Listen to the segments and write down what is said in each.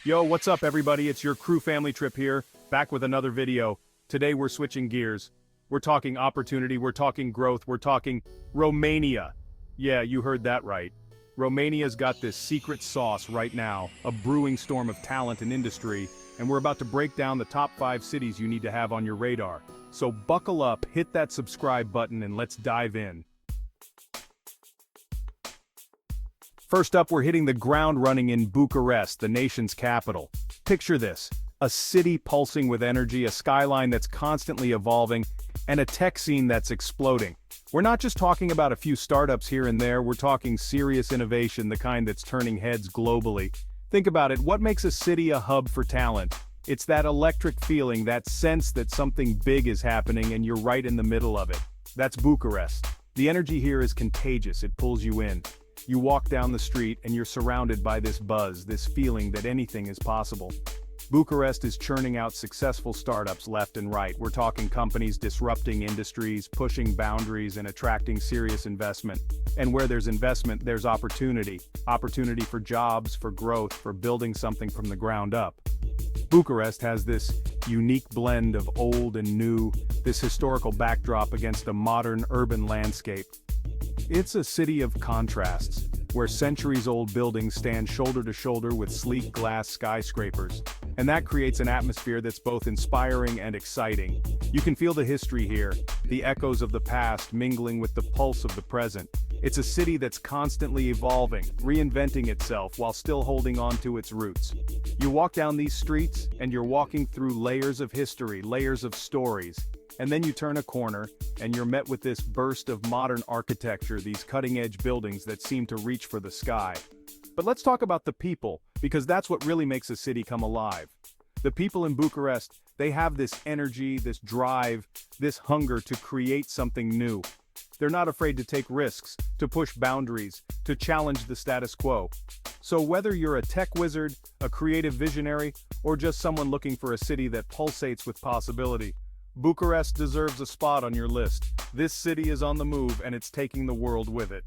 Yo, what's up everybody? It's your crew family trip here, back with another video. Today we're switching gears. We're talking opportunity, we're talking growth, we're talking Romania. Yeah, you heard that right. Romania's got this secret sauce right now, a brewing storm of talent and industry, and we're about to break down the top 5 cities you need to have on your radar. So buckle up, hit that subscribe button, and let's dive in. First up, we're hitting the ground running in Bucharest, the nation's capital. Picture this, a city pulsing with energy, a skyline that's constantly evolving, and a tech scene that's exploding. We're not just talking about a few startups here and there, we're talking serious innovation, the kind that's turning heads globally. Think about it, what makes a city a hub for talent? It's that electric feeling, that sense that something big is happening and you're right in the middle of it. That's Bucharest. The energy here is contagious, it pulls you in. You walk down the street and you're surrounded by this buzz, this feeling that anything is possible. Bucharest is churning out successful startups left and right. We're talking companies disrupting industries, pushing boundaries, and attracting serious investment. And where there's investment, there's opportunity. Opportunity for jobs, for growth, for building something from the ground up. Bucharest has this unique blend of old and new, this historical backdrop against a modern urban landscape. It's a city of contrasts, where centuries-old buildings stand shoulder to shoulder with sleek glass skyscrapers. And that creates an atmosphere that's both inspiring and exciting. You can feel the history here, the echoes of the past mingling with the pulse of the present. It's a city that's constantly evolving, reinventing itself while still holding on to its roots. You walk down these streets, and you're walking through layers of history, layers of stories. And then you turn a corner, and you're met with this burst of modern architecture, these cutting-edge buildings that seem to reach for the sky. But let's talk about the people, because that's what really makes a city come alive. The people in Bucharest, they have this energy, this drive, this hunger to create something new. They're not afraid to take risks, to push boundaries, to challenge the status quo. So whether you're a tech wizard, a creative visionary, or just someone looking for a city that pulsates with possibility, Bucharest deserves a spot on your list. This city is on the move and it's taking the world with it.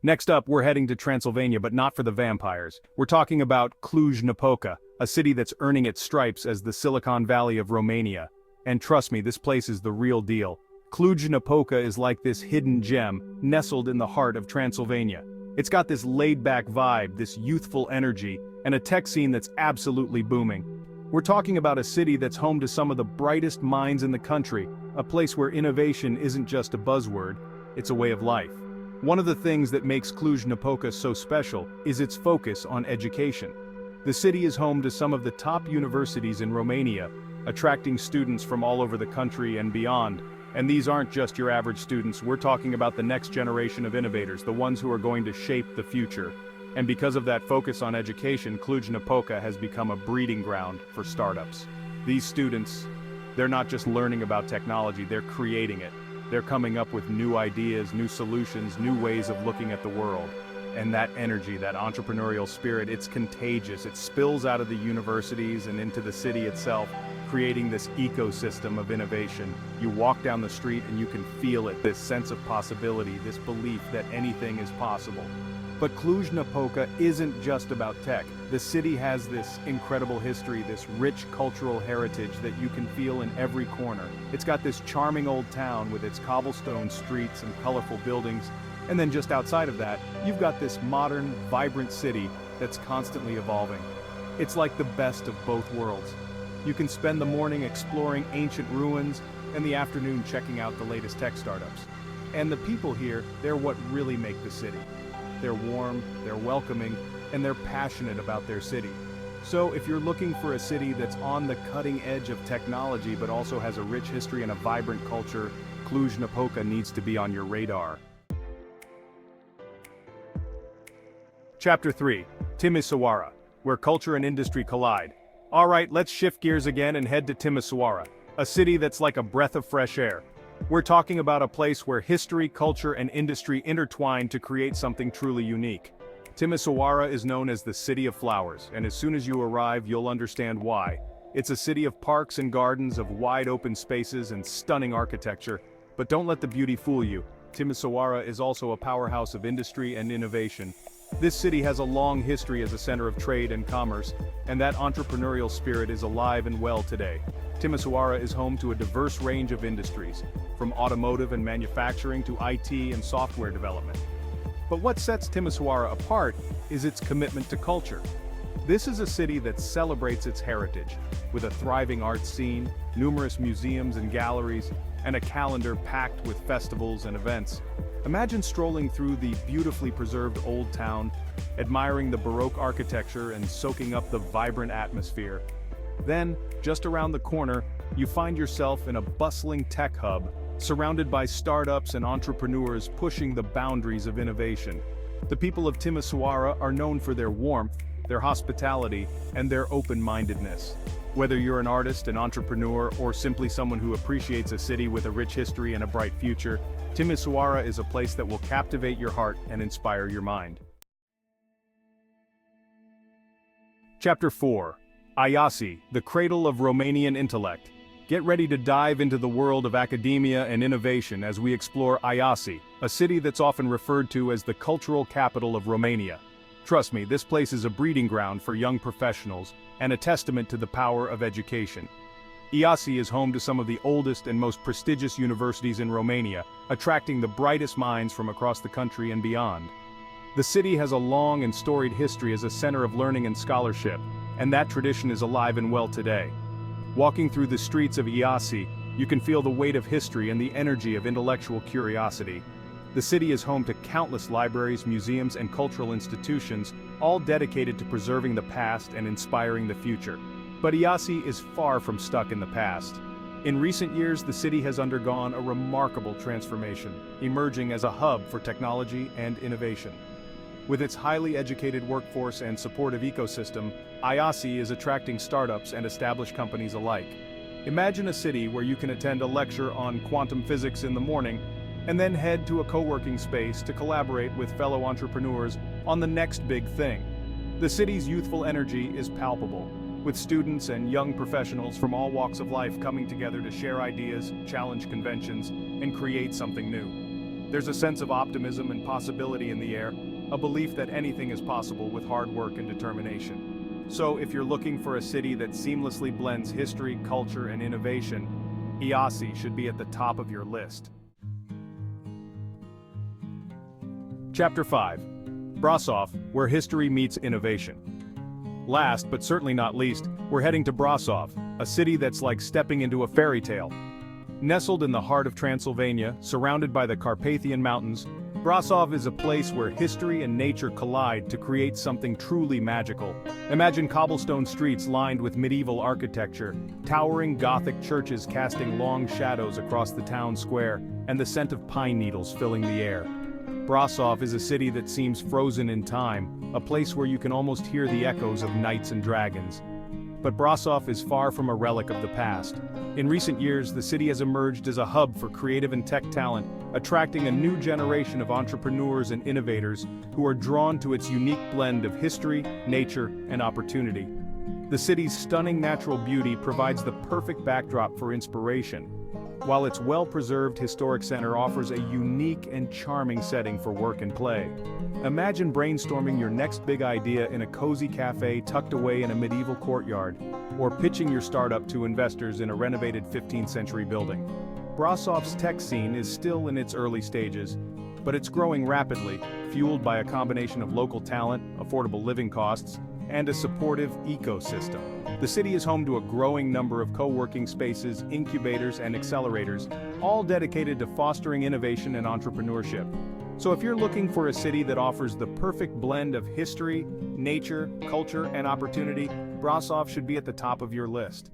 Next up, we're heading to Transylvania, but not for the vampires. We're talking about Cluj-Napoca, a city that's earning its stripes as the Silicon Valley of Romania. And trust me, this place is the real deal. Cluj-Napoca is like this hidden gem, nestled in the heart of Transylvania. It's got this laid-back vibe, this youthful energy, and a tech scene that's absolutely booming. We're talking about a city that's home to some of the brightest minds in the country, a place where innovation isn't just a buzzword, it's a way of life. One of the things that makes Cluj-Napoca so special is its focus on education. The city is home to some of the top universities in Romania, attracting students from all over the country and beyond. And these aren't just your average students, we're talking about the next generation of innovators, the ones who are going to shape the future. And because of that focus on education, Cluj-Napoca has become a breeding ground for startups. These students, they're not just learning about technology, they're creating it. They're coming up with new ideas, new solutions, new ways of looking at the world. And that energy, that entrepreneurial spirit, it's contagious. It spills out of the universities and into the city itself, creating this ecosystem of innovation. You walk down the street and you can feel it, this sense of possibility, this belief that anything is possible. But Cluj-Napoca isn't just about tech. The city has this incredible history, this rich cultural heritage that you can feel in every corner. It's got this charming old town with its cobblestone streets and colorful buildings. And then just outside of that, you've got this modern, vibrant city that's constantly evolving. It's like the best of both worlds. You can spend the morning exploring ancient ruins and the afternoon checking out the latest tech startups. And the people here, they're what really make the city. They're warm, they're welcoming, and they're passionate about their city. So if you're looking for a city that's on the cutting edge of technology but also has a rich history and a vibrant culture, Cluj-Napoca needs to be on your radar. Chapter 3, Timisoara, where culture and industry collide. Alright, let's shift gears again and head to Timisoara, a city that's like a breath of fresh air. We're talking about a place where history, culture, and industry intertwine to create something truly unique. Timisoara is known as the City of Flowers, and as soon as you arrive, you'll understand why. It's a city of parks and gardens, of wide open spaces and stunning architecture. But don't let the beauty fool you. Timisoara is also a powerhouse of industry and innovation. This city has a long history as a center of trade and commerce, and that entrepreneurial spirit is alive and well today. Timisoara is home to a diverse range of industries, from automotive and manufacturing to IT and software development. But what sets Timisoara apart is its commitment to culture. This is a city that celebrates its heritage, with a thriving art scene, numerous museums and galleries, and a calendar packed with festivals and events. Imagine strolling through the beautifully preserved old town, admiring the Baroque architecture and soaking up the vibrant atmosphere. Then, just around the corner, you find yourself in a bustling tech hub, surrounded by startups and entrepreneurs pushing the boundaries of innovation. The people of Timisoara are known for their warmth, their hospitality, and their open-mindedness. Whether you're an artist, an entrepreneur, or simply someone who appreciates a city with a rich history and a bright future, Timisoara is a place that will captivate your heart and inspire your mind. Chapter 4. Iasi, the Cradle of Romanian Intellect. Get ready to dive into the world of academia and innovation as we explore Iasi, a city that's often referred to as the cultural capital of Romania. Trust me, this place is a breeding ground for young professionals and a testament to the power of education. Iasi is home to some of the oldest and most prestigious universities in Romania, attracting the brightest minds from across the country and beyond. The city has a long and storied history as a center of learning and scholarship, and that tradition is alive and well today. Walking through the streets of Iasi, you can feel the weight of history and the energy of intellectual curiosity. The city is home to countless libraries, museums, and cultural institutions, all dedicated to preserving the past and inspiring the future. But Iasi is far from stuck in the past. In recent years, the city has undergone a remarkable transformation, emerging as a hub for technology and innovation. With its highly educated workforce and supportive ecosystem, Iasi is attracting startups and established companies alike. Imagine a city where you can attend a lecture on quantum physics in the morning, and then head to a co-working space to collaborate with fellow entrepreneurs on the next big thing. The city's youthful energy is palpable, with students and young professionals from all walks of life coming together to share ideas, challenge conventions, and create something new. There's a sense of optimism and possibility in the air, a belief that anything is possible with hard work and determination. So if you're looking for a city that seamlessly blends history, culture, and innovation, Iasi should be at the top of your list. Chapter 5. Brasov, where history meets innovation. Last, but certainly not least, we're heading to Brasov, a city that's like stepping into a fairy tale. Nestled in the heart of Transylvania, surrounded by the Carpathian Mountains, Brasov is a place where history and nature collide to create something truly magical. Imagine cobblestone streets lined with medieval architecture, towering Gothic churches casting long shadows across the town square, and the scent of pine needles filling the air. Brasov is a city that seems frozen in time, a place where you can almost hear the echoes of knights and dragons. But Brasov is far from a relic of the past. In recent years, the city has emerged as a hub for creative and tech talent, attracting a new generation of entrepreneurs and innovators who are drawn to its unique blend of history, nature, and opportunity. The city's stunning natural beauty provides the perfect backdrop for inspiration, while its well-preserved historic center offers a unique and charming setting for work and play. Imagine brainstorming your next big idea in a cozy cafe tucked away in a medieval courtyard, or pitching your startup to investors in a renovated 15th century building. Brasov's tech scene is still in its early stages, but it's growing rapidly, fueled by a combination of local talent, affordable living costs, and a supportive ecosystem. The city is home to a growing number of co-working spaces, incubators, and accelerators, all dedicated to fostering innovation and entrepreneurship. So if you're looking for a city that offers the perfect blend of history, nature, culture, and opportunity, Brasov should be at the top of your list.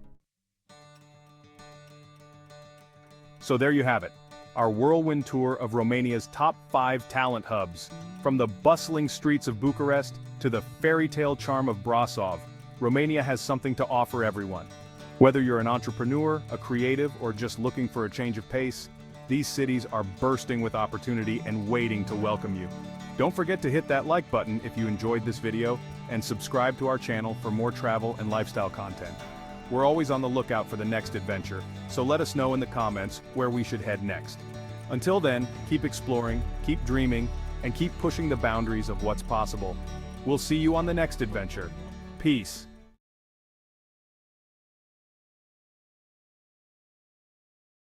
So there you have it, our whirlwind tour of Romania's top 5 talent hubs. From the bustling streets of Bucharest to the fairy tale charm of Brasov, Romania has something to offer everyone. Whether you're an entrepreneur, a creative, or just looking for a change of pace, these cities are bursting with opportunity and waiting to welcome you. Don't forget to hit that like button if you enjoyed this video, and subscribe to our channel for more travel and lifestyle content. We're always on the lookout for the next adventure, so let us know in the comments where we should head next. Until then, keep exploring, keep dreaming, and keep pushing the boundaries of what's possible. We'll see you on the next adventure. Peace.